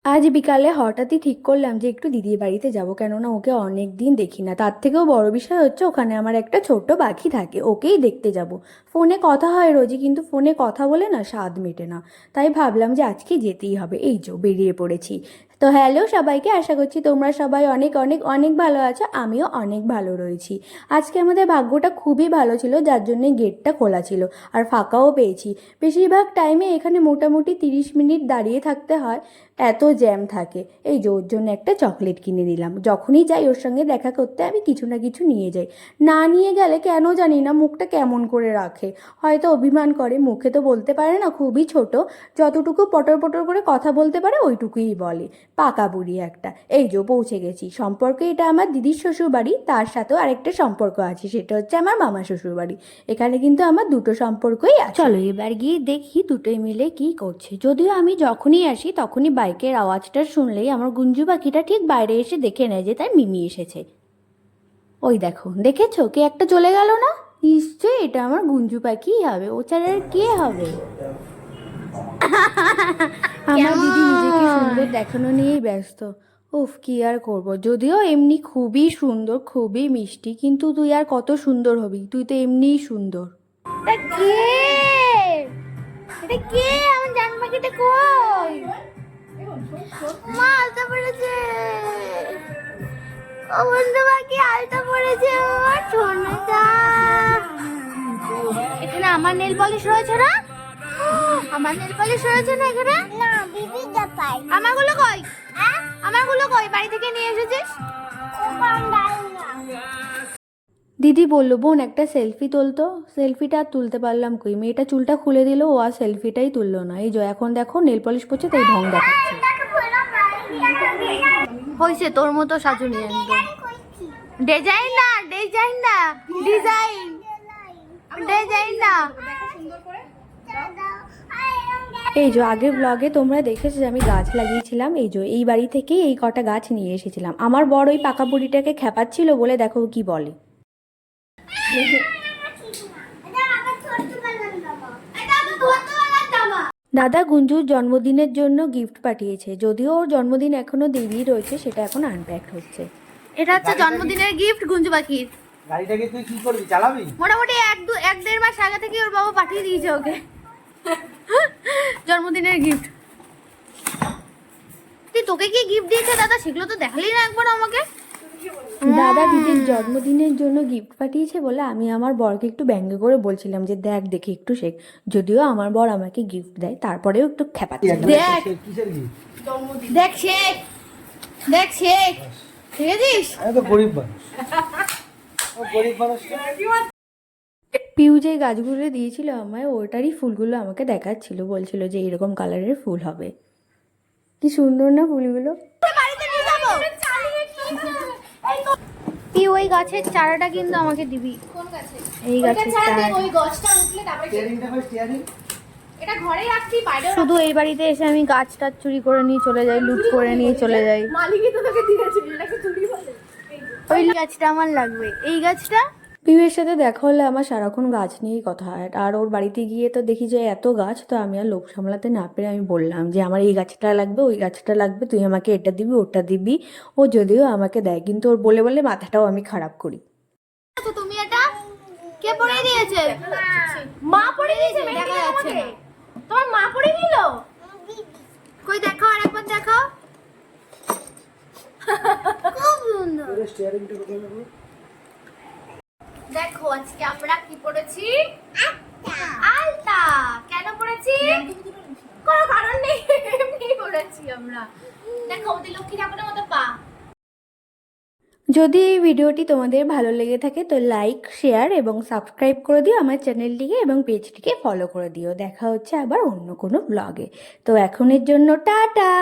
আজ বিকালে হঠাৎই ঠিক করলাম যে একটু দিদির বাড়িতে যাব, কেননা ওকে অনেক দিন দেখি না। তার থেকেও বড় বিষয় হচ্ছে ওখানে আমার একটা ছোট্ট পাখি থাকে, ওকেই দেখতে যাব। ফোনে কথা হয় রোজই, কিন্তু ফোনে কথা বলে না স্বাদ মেটে না। তাই ভাবলাম যে আজকে যেতেই হবে। এই যে বেরিয়ে পড়েছি। তো হ্যালো সবাইকে, আশা করছি তোমরা সবাই অনেক অনেক অনেক ভালো আছো, আমিও অনেক ভালো রয়েছি। আজকে আমাদের ভাগ্যটা খুবই ভালো ছিল, যার জন্যে গেটটা খোলা ছিল আর ফাঁকাও পেয়েছি। বেশিরভাগ টাইমে এখানে মোটামুটি 30 মিনিট দাঁড়িয়ে থাকতে হয়, এত জ্যাম থাকে। এই যে ওর জন্য একটা চকলেট কিনে দিলাম। যখনই যাই ওর সঙ্গে দেখা করতে আমি কিছু না কিছু নিয়ে যাই। না নিয়ে গেলে কেন জানি না মুখটা কেমন করে রাখে, হয়তো অভিমান করে। মুখে তো বলতে পারে না, খুবই ছোট, যতটুকু পটর পটর করে কথা বলতে পারে ওইটুকুই বলে। পাকা বুড়ি একটা। এই যে পৌঁছে গেছি। সম্পর্কে এটা আমার দিদির শ্বশুর বাড়ি, তার সাথেও আরেকটা সম্পর্ক আছে, সেটা হচ্ছে আমার মামা শ্বশুর বাড়ি। এখানে কিন্তু আমার দুটো সম্পর্কই আছে। চলো এবার গিয়ে দেখি দুটোই মিলে কি করছে। যদিও আমি যখনই আসি তখনই বাইকের আওয়াজটা শুনলেই আমার গুঞ্জু পাখিটা ঠিক বাইরে এসে দেখে নেয় যে তার মিমি এসেছে। ওই দেখো, দেখেছো কে একটা চলে গেল না? নিশ্চয়ই এটা আমার গুঞ্জু পাখিই হবে, ও ছাড়া আর কে হবে? আমার দিদি নিজেকে সুন্দর দেখানো নিয়েই ব্যস্ত। উফ, কি আর করব। যদিও এমনি খুবই সুন্দর, খুবই মিষ্টি, কিন্তু তুই আর কত সুন্দর হবি, তুই তো এমনিই সুন্দর। এটা কে? এটা কে? আমার জান পাখিটা কই? মা আলতা পড়েছে। ও বন্ধু পাখি আলতা পড়েছে আমার সোনাটা। এখানে আমার নেল পলিশ রয়েছে না? আমার নেল পলিশ রয়েছে না এখানে? না, বিবিটা পাই। আমারগুলো কই? হ্যাঁ, আমারগুলো কই? বাড়ি থেকে নিয়ে এসেছিস? দিদি বললো, বোন একটা সেলফি তুলতো। সেলফিটা আর তুলতে পারলাম কই, মেয়েটা চুলটা খুলে দিল, ও আর সেলফিটাই তুললো না। এই যে এখন দেখো নেল পলিশ পড়ছে, তাই ঢং দেখাচ্ছে। হয়েছে তোর মতো সাজুনি একদম। ডিজাইন না, ডিজাইন না, ডিজাইন, ডিজাইন না। এই যে আগের ব্লগে তোমরা দেখেছো যে আমি গাছ লাগিয়েছিলাম। এই যে এই বাড়ি থেকেই এই কটা গাছ নিয়ে এসেছিলাম। আমার বড় ওই পাকা বুড়িটাকে খেপাচ্ছিল বলে দেখো কি বলে। দাদা গুঞ্জুর জন্মদিনের জন্য গিফট পাঠিয়েছে, যদিও ওর জন্মদিন এখনো দেরি রয়েছে, সেটা এখন আনপ্যাক হচ্ছে। এটা হচ্ছে জন্মদিনের গিফট গুঞ্জু পাখির। গাড়িটাকে তুই কি করবি, চালাবি? মোটামুটি 1-1.5 মাস আগে থেকে ওর বাবা পাঠিয়ে দিয়েছে ওকে জন্মদিনের গিফট। তোকে কি গিফট দিয়েছে দাদা, সেগুলো তো দেখালি না একবার আমাকে। দাদা দিদির জন্মদিনের জন্য গিফট পাঠিয়েছে বলে আমি আমার বরকে একটু ব্যঙ্গ করে বলছিলাম যে দেখ দেখি একটু শেখ। যদিও আমার বর আমাকে গিফট দেয়, তারপরেও একটু খেপাচ্ছে। দেখ কিসের কি? দেখ শেখ, দেখ শেখ, ঠিক আছিস? আমি তো গরিব মানুষ, গরিব মানুষ। পিউ যে গাছগুলো দিয়েছিল আমায়, ওটারই ফুলগুলো আমাকে দেখাচ্ছিল, বলছিল যে এরকম কালারের ফুল হবে। কি সুন্দর না ফুলগুলো। পিউ ওই গাছের চারাটা কিন্তু আমাকে দিবি। কোন গাছে? এই গাছের চারা। ওই গাছটা উঠলে তারপরে স্টিয়ারিংটা কই, স্টিয়ারিং? এটা ঘরেই রাখছি, বাইরে। শুধু এই বাড়িতে এসে আমি গাছটা চুরি করে নিয়ে চলে যাই, লুট করে নিয়ে চলে যাই। মালিকই তো তোকে দিয়েছে, এটাকে চুরি বলে। ওই গাছটা আমার লাগবে, এই গাছটা। পিউয়ের সাথে দেখা হলে আমার সারাক্ষণ গাছ নিয়েই কথা হয়। আর ওর বাড়িতে গিয়ে তো দেখি যে এত গাছ, তো আমি আর লোভ সামলাতে না পেরে আমি বললাম যে আমার এই গাছটা লাগবে, ওই গাছটা লাগবে, তুই আমাকে এটা দিবি ওটা দিবি। ও যদিও আমাকে দেয়, কিন্তু ওর বলে বলে মাথাটাও আমি খারাপ করি। তুমি এটা কে পড়ে দিয়েছে? মা পড়ে দিয়েছে, দেখা যাচ্ছে না। তোমার মা পড়ে দিল? কই দেখাও, আরেকবার দেখাও। খুব সুন্দর। স্টিয়ারিংটা কোথায় রাখবো? দেখো আজকে আমরা কি পড়েছি? আলতা। কেন পড়েছি? কোনো কারণ নেই, এমনি পড়েছি আমরা। দেখো ওদের লক্ষ্মী ঠাকুরের মতো পা। যদি এই ভিডিওটি তোমাদের ভালো লেগে থাকে তো লাইক, শেয়ার এবং সাবস্ক্রাইব করে দিও আমার চ্যানেলটিকে, এবং পেজটিকে ফলো করে দিও। দেখা হচ্ছে আবার অন্য কোনো ব্লগে। তো এখনের জন্য টাটা।